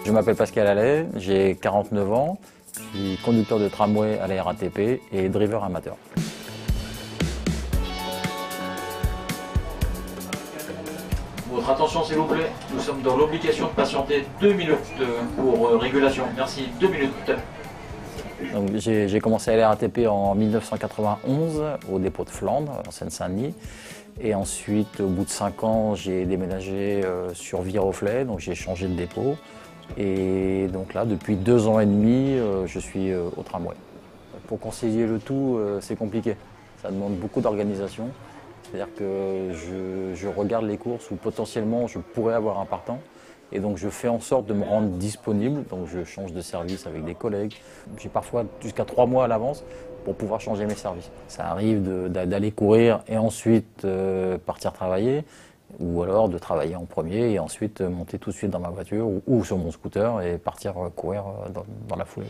Je m'appelle Pascal Allais, j'ai 49 ans, je suis conducteur de tramway à la RATP et driver amateur. Votre attention s'il vous plaît, nous sommes dans l'obligation de patienter 2 minutes pour régulation. Merci, 2 minutes. J'ai commencé à la RATP en 1991 au dépôt de Flandre, en Seine-Saint-Denis. Et ensuite, au bout de 5 ans, j'ai déménagé sur Viroflay, donc j'ai changé de dépôt. Et donc là, depuis 2 ans et demi, je suis au tramway. Pour concilier le tout, c'est compliqué. Ça demande beaucoup d'organisation. C'est-à-dire que je regarde les courses où potentiellement je pourrais avoir un partant. Et donc je fais en sorte de me rendre disponible. Donc je change de service avec des collègues. J'ai parfois jusqu'à 3 mois à l'avance pour pouvoir changer mes services. Ça arrive d'aller courir et ensuite partir travailler. Ou alors de travailler en premier et ensuite monter tout de suite dans ma voiture ou sur mon scooter et partir courir dans la foulée.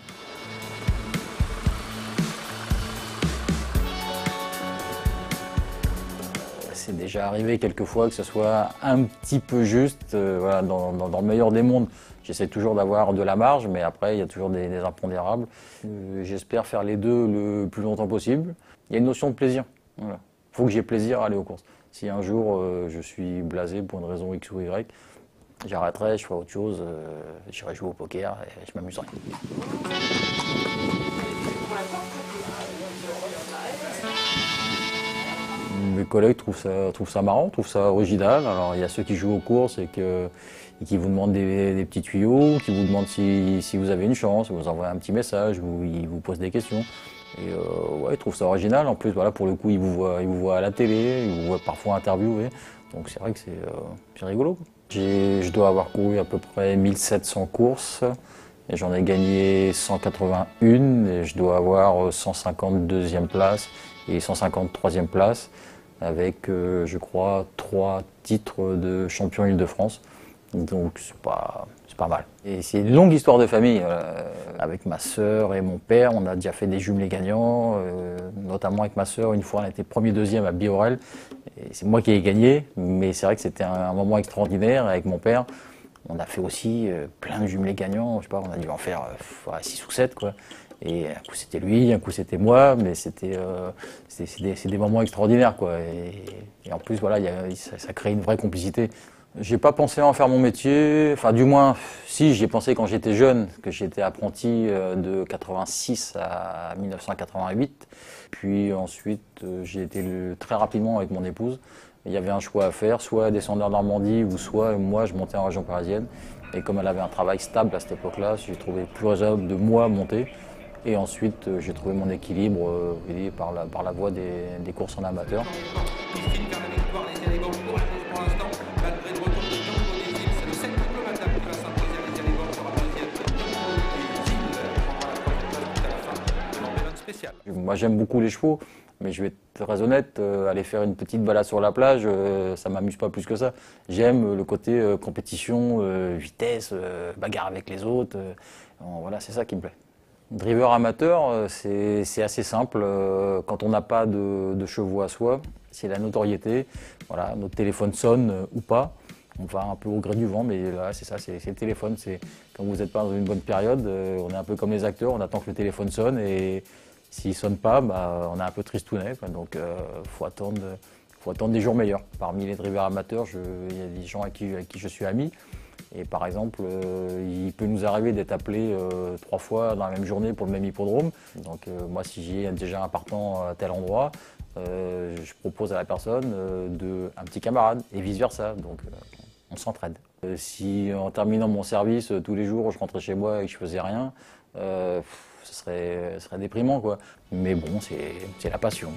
C'est déjà arrivé quelquefois que ce soit un petit peu juste, voilà, dans le meilleur des mondes. J'essaie toujours d'avoir de la marge, mais après il y a toujours des impondérables. J'espère faire les deux le plus longtemps possible. Il y a une notion de plaisir. Voilà. Faut que j'ai plaisir à aller aux courses. Si un jour je suis blasé pour une raison X ou Y, j'arrêterai, je ferai autre chose, j'irai jouer au poker et je m'amuserai. Mes collègues trouvent ça marrant, trouvent ça original. Alors il y a ceux qui jouent aux courses et qui vous demandent des petits tuyaux, qui vous demandent si vous avez une chance, vous envoient un petit message, ou ils vous posent des questions. Et ouais, ils trouvent ça original. En plus, voilà, pour le coup, ils vous voient à la télé, ils vous voient parfois interviewer. Donc c'est vrai que c'est rigolo. Je dois avoir couru à peu près 1700 courses. Et j'en ai gagné 181 et je dois avoir 152e place et 153e place avec, je crois, 3 titres de champion Île-de-France. Donc c'est pas mal. Et c'est une longue histoire de famille. Avec ma sœur et mon père, on a déjà fait des jumelés gagnants, notamment avec ma sœur. Une fois, on a été premier, deuxième à Biorel. Et c'est moi qui ai gagné, mais c'est vrai que c'était un moment extraordinaire. Avec mon père, on a fait aussi plein de jumelés gagnants. Je sais pas, on a dû en faire 6 ou 7, quoi. Et un coup c'était lui, un coup c'était moi, mais c'est des moments extraordinaires, quoi. Et en plus, voilà, ça crée une vraie complicité. J'ai pas pensé à en faire mon métier, enfin du moins, si, j'y ai pensé quand j'étais jeune, que j'étais apprenti de 86 à 1988. Puis ensuite, j'ai été très rapidement avec mon épouse. Il y avait un choix à faire, soit descendre en Normandie ou soit moi je montais en région parisienne. Et comme elle avait un travail stable à cette époque-là, j'ai trouvé plus raisonnable de moi monter. Et ensuite, j'ai trouvé mon équilibre par la voie des courses en amateur. Moi j'aime beaucoup les chevaux, mais je vais être très honnête, aller faire une petite balade sur la plage, ça m'amuse pas plus que ça. J'aime le côté compétition, vitesse, bagarre avec les autres, voilà, c'est ça qui me plaît. Driver amateur, c'est assez simple, quand on n'a pas de chevaux à soi, c'est la notoriété, voilà, notre téléphone sonne ou pas. On va un peu au gré du vent, mais là, c'est ça, c'est le téléphone. Quand vous n'êtes pas dans une bonne période, on est un peu comme les acteurs, on attend que le téléphone sonne et s'il ne sonne pas, on est un peu tristounet. Donc faut attendre des jours meilleurs. Parmi les drivers amateurs, il y a des gens avec qui je suis ami. Et par exemple, il peut nous arriver d'être appelé 3 fois dans la même journée pour le même hippodrome. Donc moi, si j'ai déjà un partant à tel endroit, je propose à la personne un petit camarade et vice-versa. Donc on s'entraide. Si en terminant mon service tous les jours, je rentrais chez moi et que je faisais rien, ce serait déprimant, quoi. Mais bon, c'est la passion.